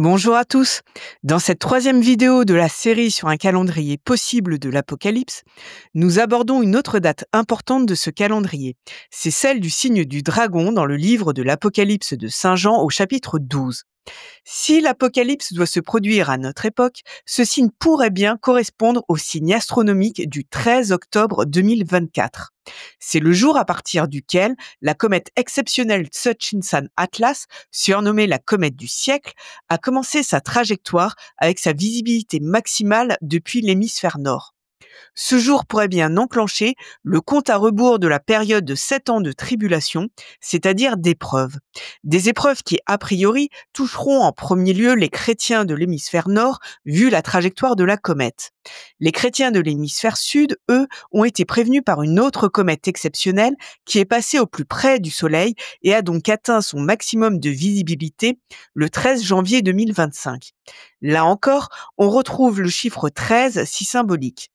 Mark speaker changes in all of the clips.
Speaker 1: Bonjour à tous. Dans cette troisième vidéo de la série sur un calendrier possible de l'Apocalypse, nous abordons une autre date importante de ce calendrier. C'est celle du signe du dragon dans le livre de l'Apocalypse de Saint Jean au chapitre 12. Si l'Apocalypse doit se produire à notre époque, ce signe pourrait bien correspondre au signe astronomique du 13 octobre 2024. C'est le jour à partir duquel la comète exceptionnelle Tsuchinshan-Atlas, surnommée la comète du siècle, a commencé sa trajectoire avec sa visibilité maximale depuis l'hémisphère nord. Ce jour pourrait bien enclencher le compte à rebours de la période de 7 ans de tribulation, c'est-à-dire d'épreuves. Des épreuves qui, a priori, toucheront en premier lieu les chrétiens de l'hémisphère nord, vu la trajectoire de la comète. Les chrétiens de l'hémisphère sud, eux, ont été prévenus par une autre comète exceptionnelle qui est passée au plus près du Soleil et a donc atteint son maximum de visibilité le 13 janvier 2025. Là encore, on retrouve le chiffre 13 si symbolique.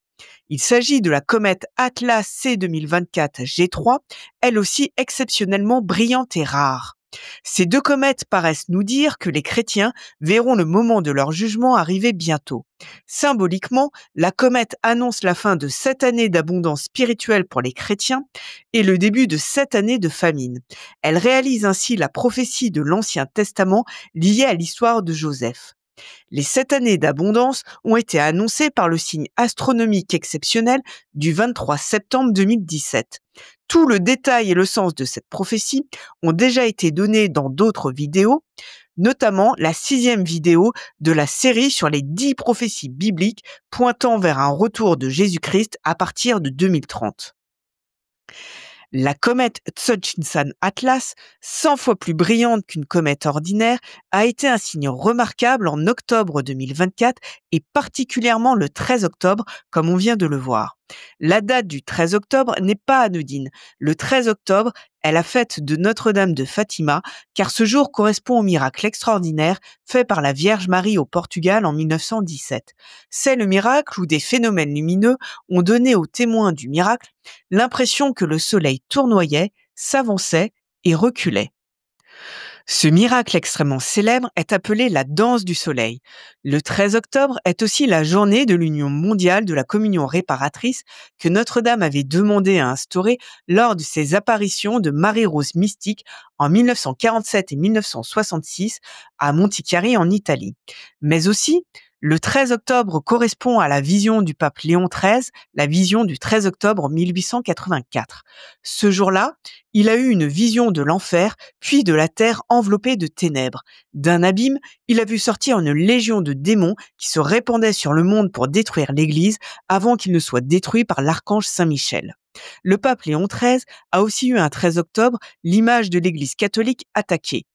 Speaker 1: Il s'agit de la comète Atlas C 2024 G3, elle aussi exceptionnellement brillante et rare. Ces deux comètes paraissent nous dire que les chrétiens verront le moment de leur jugement arriver bientôt. Symboliquement, la comète annonce la fin de 7 années d'abondance spirituelle pour les chrétiens et le début de 7 années de famine. Elle réalise ainsi la prophétie de l'Ancien Testament liée à l'histoire de Joseph. Les 7 années d'abondance ont été annoncées par le signe astronomique exceptionnel du 23 septembre 2017. Tout le détail et le sens de cette prophétie ont déjà été donnés dans d'autres vidéos, notamment la 6e vidéo de la série sur les 10 prophéties bibliques pointant vers un retour de Jésus-Christ à partir de 2030. La comète Tsuchinshan-Atlas, 100 fois plus brillante qu'une comète ordinaire, a été un signe remarquable en octobre 2024 et particulièrement le 13 octobre, comme on vient de le voir. La date du 13 octobre n'est pas anodine. Le 13 octobre est la fête de Notre-Dame de Fatima, car ce jour correspond au miracle extraordinaire fait par la Vierge Marie au Portugal en 1917. C'est le miracle où des phénomènes lumineux ont donné aux témoins du miracle l'impression que le soleil tournoyait, s'avançait et reculait. Ce miracle extrêmement célèbre est appelé la danse du soleil. Le 13 octobre est aussi la journée de l'Union mondiale de la communion réparatrice que Notre-Dame avait demandé à instaurer lors de ses apparitions de Marie-Rose mystique en 1947 et 1966 à Montichiari en Italie. Mais aussi, le 13 octobre correspond à la vision du pape Léon XIII, la vision du 13 octobre 1884. Ce jour-là, il a eu une vision de l'enfer, puis de la terre enveloppée de ténèbres. D'un abîme, il a vu sortir une légion de démons qui se répandaient sur le monde pour détruire l'Église avant qu'il ne soit détruit par l'archange Saint-Michel. Le pape Léon XIII a aussi eu un 13 octobre l'image de l'Église catholique attaquée.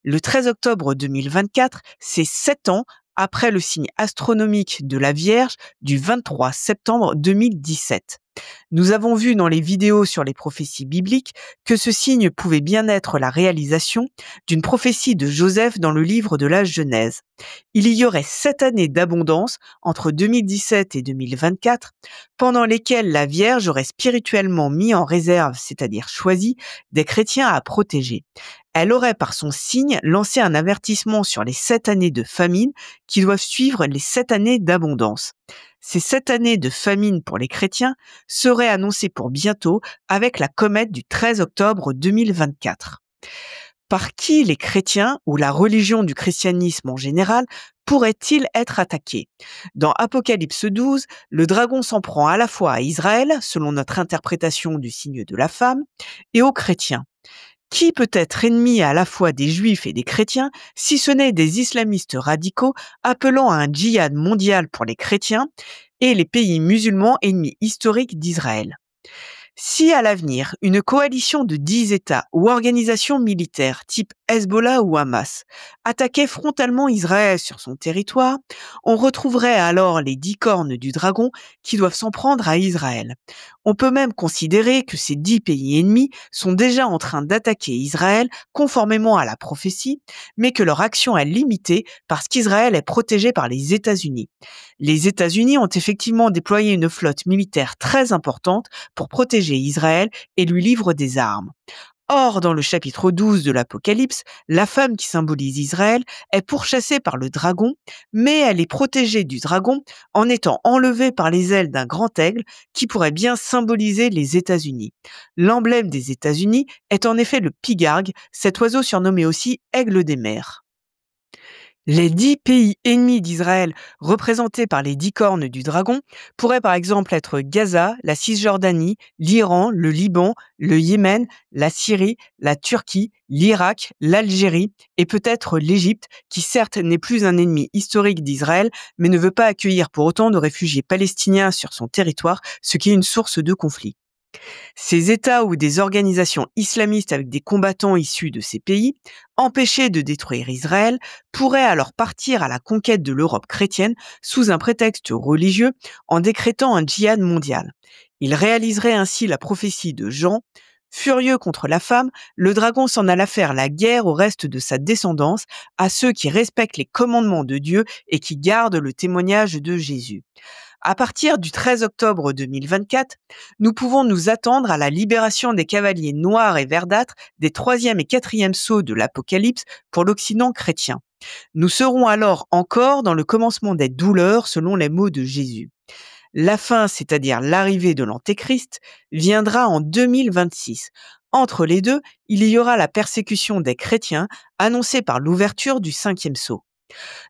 Speaker 1: Le 13 octobre 2024, c'est 7 ans après le signe astronomique de la Vierge du 23 septembre 2017. Nous avons vu dans les vidéos sur les prophéties bibliques que ce signe pouvait bien être la réalisation d'une prophétie de Joseph dans le livre de la Genèse. Il y aurait 7 années d'abondance entre 2017 et 2024, pendant lesquelles la Vierge aurait spirituellement mis en réserve, c'est-à-dire choisi, des chrétiens à protéger. Elle aurait par son signe lancé un avertissement sur les 7 années de famine qui doivent suivre les 7 années d'abondance. Ces 7 années de famine pour les chrétiens seraient annoncées pour bientôt avec la comète du 13 octobre 2024. Par qui les chrétiens ou la religion du christianisme en général pourraient-ils être attaqués? Dans Apocalypse 12, le dragon s'en prend à la fois à Israël, selon notre interprétation du signe de la femme, et aux chrétiens. Qui peut être ennemi à la fois des juifs et des chrétiens, si ce n'est des islamistes radicaux appelant à un djihad mondial pour les chrétiens et les pays musulmans ennemis historiques d'Israël? Si à l'avenir, une coalition de 10 États ou organisations militaires type Hezbollah ou Hamas attaquait frontalement Israël sur son territoire, on retrouverait alors les 10 cornes du dragon qui doivent s'en prendre à Israël. On peut même considérer que ces 10 pays ennemis sont déjà en train d'attaquer Israël conformément à la prophétie, mais que leur action est limitée parce qu'Israël est protégé par les États-Unis. Les États-Unis ont effectivement déployé une flotte militaire très importante pour protéger Israël et lui livrent des armes. Or, dans le chapitre 12 de l'Apocalypse, la femme qui symbolise Israël est pourchassée par le dragon, mais elle est protégée du dragon en étant enlevée par les ailes d'un grand aigle qui pourrait bien symboliser les États-Unis. L'emblème des États-Unis est en effet le pigargue, cet oiseau surnommé aussi aigle des mers. Les 10 pays ennemis d'Israël, représentés par les 10 cornes du dragon, pourraient par exemple être Gaza, la Cisjordanie, l'Iran, le Liban, le Yémen, la Syrie, la Turquie, l'Irak, l'Algérie et peut-être l'Égypte, qui certes n'est plus un ennemi historique d'Israël, mais ne veut pas accueillir pour autant de réfugiés palestiniens sur son territoire, ce qui est une source de conflit. Ces États ou des organisations islamistes avec des combattants issus de ces pays, empêchés de détruire Israël, pourraient alors partir à la conquête de l'Europe chrétienne sous un prétexte religieux en décrétant un djihad mondial. Ils réaliseraient ainsi la prophétie de Jean. Furieux contre la femme, le dragon s'en alla faire la guerre au reste de sa descendance, à ceux qui respectent les commandements de Dieu et qui gardent le témoignage de Jésus. À partir du 13 octobre 2024, nous pouvons nous attendre à la libération des cavaliers noirs et verdâtres des 3e et 4e sceaux de l'Apocalypse pour l'Occident chrétien. Nous serons alors encore dans le commencement des douleurs selon les mots de Jésus. La fin, c'est-à-dire l'arrivée de l'Antéchrist, viendra en 2026. Entre les deux, il y aura la persécution des chrétiens annoncée par l'ouverture du 5e sceau.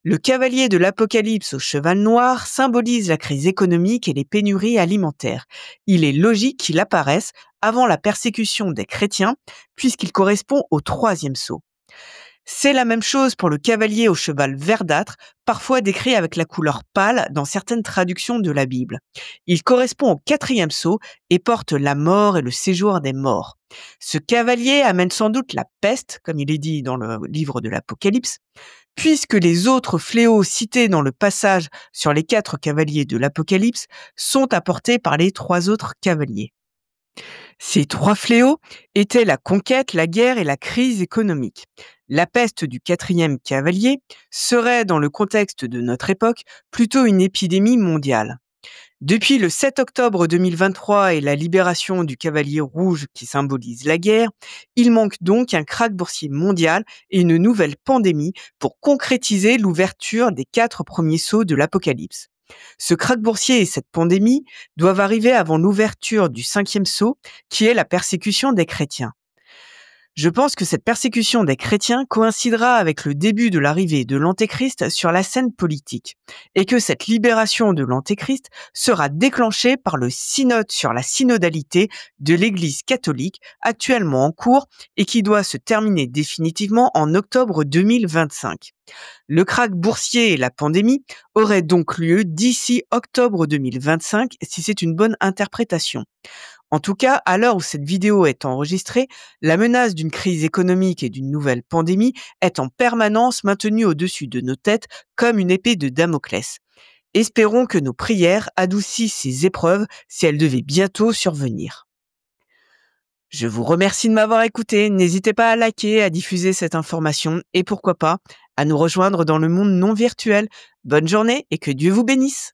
Speaker 1: Le cavalier de l'Apocalypse au cheval noir symbolise la crise économique et les pénuries alimentaires. Il est logique qu'il apparaisse avant la persécution des chrétiens, puisqu'il correspond au 3e sceau. C'est la même chose pour le cavalier au cheval verdâtre, parfois décrit avec la couleur pâle dans certaines traductions de la Bible. Il correspond au 4e sceau et porte la mort et le séjour des morts. Ce cavalier amène sans doute la peste, comme il est dit dans le livre de l'Apocalypse, puisque les autres fléaux cités dans le passage sur les 4 cavaliers de l'Apocalypse sont apportés par les 3 autres cavaliers. Ces 3 fléaux étaient la conquête, la guerre et la crise économique. La peste du 4e cavalier serait, dans le contexte de notre époque, plutôt une épidémie mondiale. Depuis le 7 octobre 2023 et la libération du cavalier rouge qui symbolise la guerre, il manque donc un krach boursier mondial et une nouvelle pandémie pour concrétiser l'ouverture des 4 premiers sceaux de l'Apocalypse. Ce krach boursier et cette pandémie doivent arriver avant l'ouverture du 5e sceau, qui est la persécution des chrétiens. Je pense que cette persécution des chrétiens coïncidera avec le début de l'arrivée de l'Antéchrist sur la scène politique, et que cette libération de l'Antéchrist sera déclenchée par le synode sur la synodalité de l'Église catholique actuellement en cours et qui doit se terminer définitivement en octobre 2025. Le krach boursier et la pandémie auraient donc lieu d'ici octobre 2025 si c'est une bonne interprétation. En tout cas, à l'heure où cette vidéo est enregistrée, la menace d'une crise économique et d'une nouvelle pandémie est en permanence maintenue au-dessus de nos têtes comme une épée de Damoclès. Espérons que nos prières adoucissent ces épreuves si elles devaient bientôt survenir. Je vous remercie de m'avoir écouté. N'hésitez pas à liker, à diffuser cette information et pourquoi pas, à nous rejoindre dans le monde non virtuel. Bonne journée et que Dieu vous bénisse.